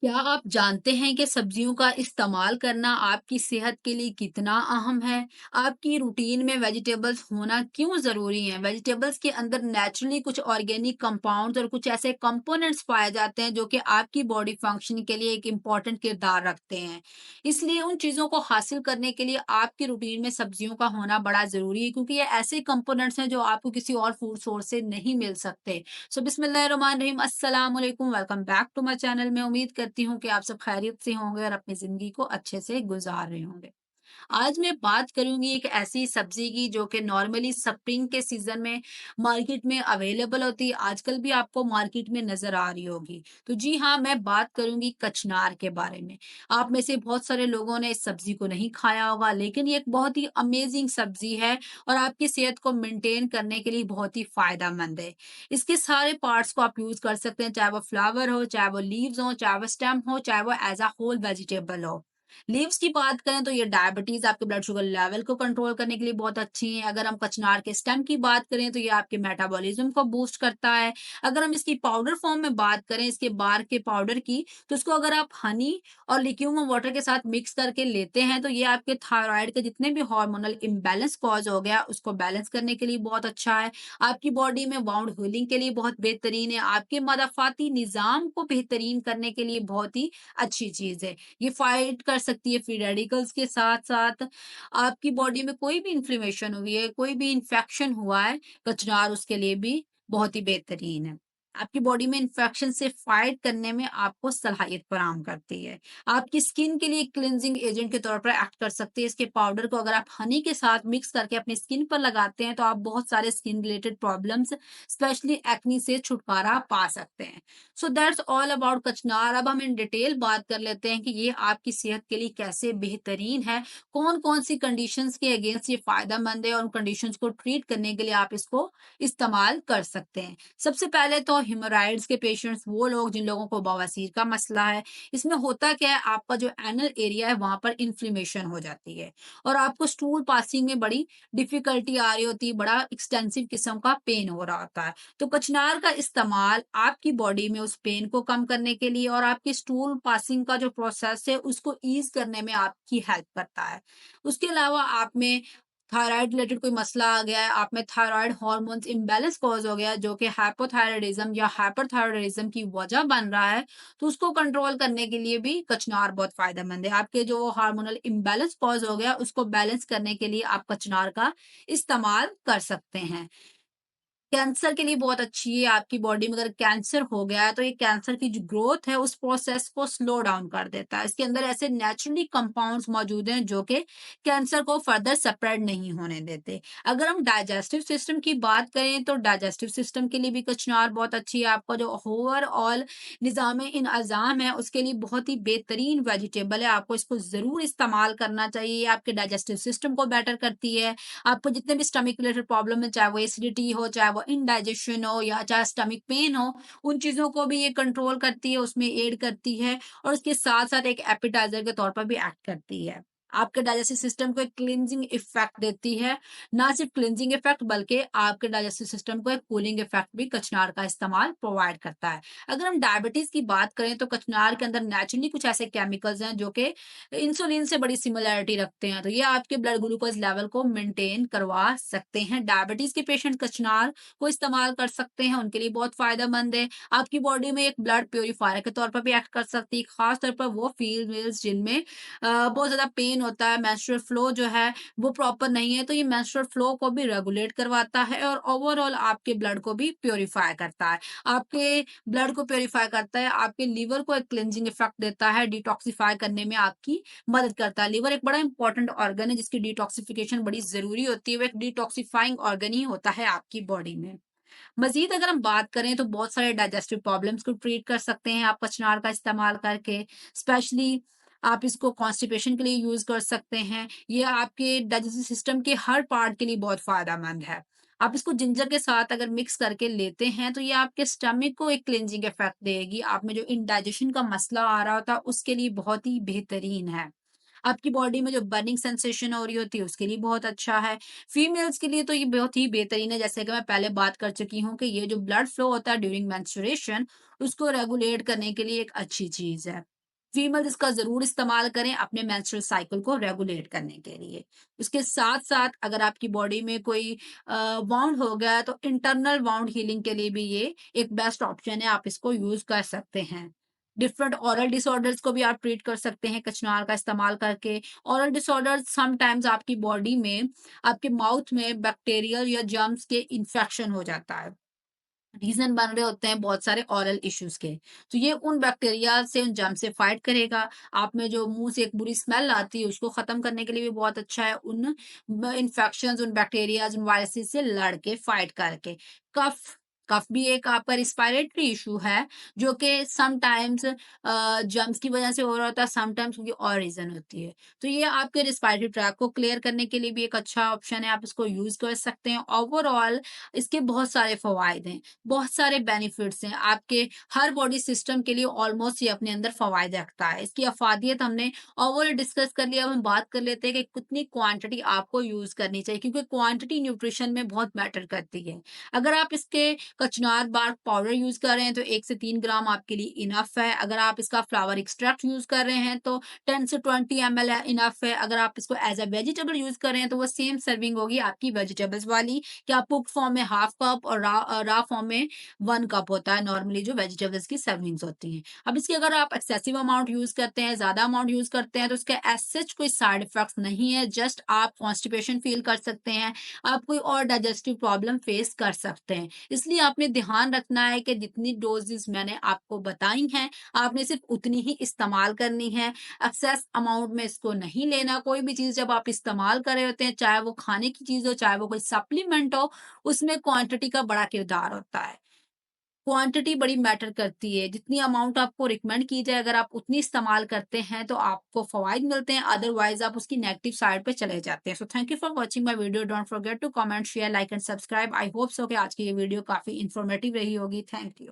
क्या आप जानते हैं कि सब्जियों का इस्तेमाल करना आपकी सेहत के लिए कितना अहम है? आपकी रूटीन में वेजिटेबल्स होना क्यों ज़रूरी है? वेजिटेबल्स के अंदर नेचुरली कुछ ऑर्गेनिक कंपाउंड्स और कुछ ऐसे कंपोनेंट्स पाए जाते हैं जो कि आपकी बॉडी फंक्शन के लिए एक इम्पॉर्टेंट किरदार रखते हैं। इसलिए उन चीज़ों को हासिल करने के लिए आपकी रूटीन में सब्जियों का होना बड़ा ज़रूरी है क्योंकि ये ऐसे कंपोनेंट्स हैं जो आपको किसी और फूड सोर्स से नहीं मिल सकते। सो बिस्मिल्लाहिर्रहमानिर्रहीम, अस्सलाम वालेकुम, welcome back to my channel. मैं उम्मीद करती हूँ कि आप सब खैरियत से होंगे और अपनी ज़िंदगी को अच्छे से गुज़ार रहे होंगे। आज मैं बात करूँगी एक ऐसी सब्ज़ी की जो कि नॉर्मली स्प्रिंग के सीज़न में मार्केट में अवेलेबल होती है, आजकल भी आपको मार्केट में नज़र आ रही होगी। तो जी हाँ, मैं बात करूँगी कचनार के बारे में। आप में से बहुत सारे लोगों ने इस सब्ज़ी को नहीं खाया होगा, लेकिन ये एक बहुत ही अमेज़िंग सब्ज़ी है और आपकी सेहत को मेंटेन करने के लिए बहुत ही फ़ायदेमंद है। इसके सारे पार्ट्स को आप यूज़ कर सकते हैं, चाहे वो फ्लावर हो, चाहे वो लीव्स हो, चाहे वो स्टेम हो, चाहे वो एज़ अ होल वेजिटेबल हो। लीव्स की बात करें तो ये डायबिटीज आपके ब्लड शुगर लेवल को कंट्रोल करने के लिए बहुत अच्छी है। अगर हम कचनार के स्टेम की बात करें तो ये आपके मेटाबॉलिज्म को बूस्ट करता है। अगर हम इसकी पाउडर फॉर्म में बात करें, इसके बार के पाउडर की, तो इसको अगर आप हनी और लिक्यूम वाटर के साथ मिक्स करके लेते हैं तो ये आपके थायराइड के जितने भी हार्मोनल इम्बैलेंस कॉज हो गया उसको बैलेंस करने के लिए बहुत अच्छा है। आपकी बॉडी में वाउंड हीलिंग के लिए बहुत बेहतरीन है। आपके मदफाती निजाम को बेहतरीन करने के लिए बहुत ही अच्छी चीज है। ये फाइट कर सकती है फ्री रेडिकल्स के साथ-साथ। आपकी बॉडी में कोई भी इन्फ्लेमेशन हुई है, कोई भी इन्फेक्शन हुआ है, कचनार उसके लिए भी बहुत ही बेहतरीन है। आपकी बॉडी में इन्फेक्शन से फाइट करने में आपको सलाहियत फराहम करती है। आपकी स्किन के लिए क्लींजिंग एजेंट के तौर पर एक्ट कर सकती है। इसके पाउडर को अगर आप हनी के साथ मिक्स करके अपनी स्किन पर लगाते हैं, तो आप बहुत सारे skin related problems, specially acne से छुटकारा पा सकते हैं। सो दैट्स ऑल अबाउट कचनार। अब हम इन डिटेल बात कर लेते हैं कि ये आपकी सेहत के लिए कैसे बेहतरीन है, कौन-कौन सी कंडीशंस के अगेंस्ट ये फ़ायदेमंद है और उन कंडीशंस को ट्रीट करने के लिए आप इसको इस्तेमाल कर सकते हैं। सबसे पहले तो हेमोरॉइड्स के पेशेंट्स, वो लोग जिन लोगों को बवासीर का मसला है, इसमें होता क्या है, आपका जो एनल एरिया है वहाँ पर इन्फ्लेमेशन हो जाती है और आपको स्टूल पासिंग में बड़ी डिफ़िकल्टी आ रही होती है, बड़ा एक्सटेंसिव किस्म का पेन हो रहा होता है। तो कचनार का इस्तेमाल आपकी बॉडी में उस पेन को कम करने के लिए और आपकी स्टूल पासिंग का जो प्रोसेस है उसको ईज करने में आपकी हेल्प करता है। उसके अलावा आप में थायराइड रिलेटेड कोई मसला आ गया है, आप में थायराइड हार्मोन्स इम्बैलेंस कॉज हो गया है जो कि हाइपोथायरायडिज्म या हाइपरथायरायडिज्म की वजह बन रहा है, तो उसको कंट्रोल करने के लिए भी कचनार बहुत फायदेमंद है। आपके जो हार्मोनल इम्बैलेंस कॉज हो गया उसको बैलेंस करने के लिए आप कचनार का इस्तेमाल कर सकते हैं। कैंसर के लिए बहुत अच्छी है। आपकी बॉडी में अगर कैंसर हो गया है तो ये कैंसर की जो ग्रोथ है उस प्रोसेस को स्लो डाउन कर देता है। इसके अंदर ऐसे नेचुरली कंपाउंड्स मौजूद हैं जो कि कैंसर को फर्दर स्प्रेड नहीं होने देते। अगर हम डाइजेस्टिव सिस्टम की बात करें तो डाइजेस्टिव सिस्टम के लिए भी कचनार बहुत अच्छी है। आपका जो ओवरऑल निज़ाम इन अज़ाम है उसके लिए बहुत ही बेहतरीन वेजिटेबल है। आपको इसको ज़रूर इस्तेमाल करना चाहिए। ये आपके डाइजेस्टिव सिस्टम को बेटर करती है। आपको जितने भी स्टमक रिलेटेड प्रॉब्लम है, चाहे वो एसिडिटी हो, चाहे वो इंडाइजेशन हो या चाहे स्टमक पेन हो, उन चीज़ों को भी ये कंट्रोल करती है, उसमें एड करती है और उसके साथ-साथ एक एपेटाइज़र के तौर पर भी एक्ट करती है। आपके डाइजेस्टिव सिस्टम को एक क्लींजिंग इफ़ेक्ट देती है। ना सिर्फ क्लींजिंग इफ़ेक्ट बल्कि आपके डाइजेस्टिव सिस्टम को एक कूलिंग इफ़ेक्ट भी कचनार का इस्तेमाल प्रोवाइड करता है। अगर हम डायबिटीज़ की बात करें तो कचनार के अंदर नेचुरली कुछ ऐसे केमिकल्स हैं जो कि इंसुलिन से बड़ी सिमिलैरिटी रखते हैं, तो ये आपके ब्लड ग्लूकोज लेवल को मेंटेन करवा सकते हैं। डायबिटीज के पेशेंट कचनार को इस्तेमाल कर सकते हैं, उनके लिए बहुत फायदेमंद है। आपकी बॉडी में एक ब्लड प्योरीफायर के तौर पर भी एक्ट कर सकती है, खास तौर पर वो फीमेल्स जिनमें बहुत ज्यादा पेन होता है, मेंस्ट्रुअल फ्लो जो है वो प्रॉपर नहीं है, तो ये मेंस्ट्रुअल फ्लो को भी रेगुलेट करवाता है और ओवरऑल आपके ब्लड को भी प्योरीफाई करता है। आपके ब्लड को प्योरीफाई करता है, आपके लीवर को एक क्लिनजिंग इफेक्ट देता है, डिटॉक्सिफाई करने में आपकी मदद करता है। लिवर एक बड़ा इंपॉर्टेंट ऑर्गन है जिसकी डिटॉक्सिफिकेशन बड़ी ज़रूरी होती है, वो एक डिटॉक्सिफाइंग ऑर्गन ही होता है आपकी बॉडी में। मज़ीद अगर हम बात करें तो बहुत सारे डाइजेस्टिव प्रॉब्लम्स को ट्रीट कर सकते हैं आप कचनार का इस्तेमाल करके, स्पेशली आप इसको कॉन्स्टिपेशन के लिए यूज़ कर सकते हैं। ये आपके डाइजेस्टिव सिस्टम के हर पार्ट के लिए बहुत फ़ायदेमंद है। आप इसको जिंजर के साथ अगर मिक्स करके लेते हैं तो ये आपके स्टमक को एक क्लींजिंग इफेक्ट देगी। आप में जो इंडाइजेशन का मसला आ रहा था उसके लिए बहुत ही बेहतरीन है। आपकी बॉडी में जो बर्निंग सेंसेशन हो रही होती है उसके लिए बहुत अच्छा है। फीमेल्स के लिए तो ये बहुत ही बेहतरीन है, जैसे कि मैं पहले बात कर चुकी हूँ कि ये जो ब्लड फ्लो होता है ड्यूरिंग मेंस्ट्रुएशन उसको रेगुलेट करने के लिए एक अच्छी चीज़ है। फीमेल इसका ज़रूर इस्तेमाल करें अपने मेंस्ट्रुअल साइकिल को रेगुलेट करने के लिए। उसके साथ-साथ अगर आपकी बॉडी में कोई वाउंड हो गया है तो इंटरनल वाउंड हीलिंग के लिए भी ये एक बेस्ट ऑप्शन है, आप इसको यूज़ कर सकते हैं। डिफरेंट ओरल डिसऑर्डर्स को भी आप ट्रीट कर सकते हैं कचनार का इस्तेमाल करके। ओरल डिसऑर्डर्स समटाइम्स आपकी बॉडी में, आपके माउथ में बैक्टीरियल या जर्म्स के इन्फेक्शन हो जाता है। रीज़न बन रहे होते हैं बहुत सारे ओरल इश्यूज़ के। तो ये उन बैक्टीरिया से, उन जर्म से फाइट करेगा। आप में जो मुँह से एक बुरी स्मेल आती है, उसको ख़त्म करने के लिए भी बहुत अच्छा है। उन ब इन्फेक्शंस, उन बैक्टीरियाज़, उन वायरसेस से लड़ के, फाइट करके। कफ़ कफ़ भी एक आपका रिस्पायरेटरी इश्यू है, जो कि समटाइम्स जर्म्स की वज़ह से हो रहा होता है, समटाइम्स कोई और रीज़न होती है। तो ये आपके रिस्पायरेटरी ट्रैक्ट को क्लियर करने के लिए भी एक अच्छा ऑप्शन है, आप इसको यूज़ कर सकते हैं। ओवरऑल इसके बहुत सारे फ़वाइद हैं। बहुत सारे बेनिफिट्स हैं। आपके हर बॉडी सिस्टम के लिए ऑलमोस्ट ये अपने अंदर फ़वाइद रखता है। इसकी अफ़ादियत हमने ओवरऑल डिस्कस कर लिया। अब हम बात कर लेते हैं कि कितनी क्वांटिटी आपको यूज़ करनी चाहिए, क्योंकि क्वांटिटी न्यूट्रिशन में बहुत मैटर करती है। अगर आप इसके कचनार बार्क पाउडर यूज़ कर रहे हैं तो 1 से 3 ग्राम आपके लिए इनफ है। अगर आप इसका फ्लावर एक्सट्रैक्ट यूज़ कर रहे हैं तो 10 से 20 एमएल इनफ है। अगर आप इसको एज़ अ वेजिटेबल यूज़ कर रहे हैं तो वो सेम सर्विंग होगी आपकी वेजिटेबल्स वाली, कि आप कुक फॉर्म में हाफ कप और रॉ फॉर्म में 1 कप होता है नॉर्मली जो वेजिटेबल्स की सर्विंग्स होती हैं। अब इसकी अगर आप एक्सेसिव अमाउंट यूज़ करते हैं, ज़्यादा अमाउंट यूज़ करते हैं तो इसके एज़ सच कोई साइड इफेक्ट्स नहीं है, जस्ट आप कॉन्स्टिपेशन फील कर सकते हैं, आप कोई और डाइजेस्टिव प्रॉब्लम फेस कर सकते हैं। इसलिए आपने ध्यान रखना है कि जितनी डोज़ेज़ मैंने आपको बताई हैं, आपने सिर्फ़ उतनी ही इस्तेमाल करनी है। एक्सेस अमाउंट में इसको नहीं लेना। कोई भी चीज़ जब आप इस्तेमाल कर रहे होते हैं, चाहे वो खाने की चीज़ हो, चाहे वो कोई सप्लीमेंट हो, उसमें क्वांटिटी का बड़ा किरदार होता है। क्वांटिटी बड़ी मैटर करती है। जितनी अमाउंट आपको रिकमेंड की जाए, अगर आप उतनी इस्तेमाल करते हैं, तो आपको फ़वाइद मिलते हैं, अदरवाइज़ आप उसकी नेगेटिव साइड पे चले जाते हैं। So thank you for watching my video. Don't forget to comment, share, like and subscribe. I hope so कि आज की ये वीडियो काफ़ी इन्फॉर्मेटिव रही होगी। Thank you.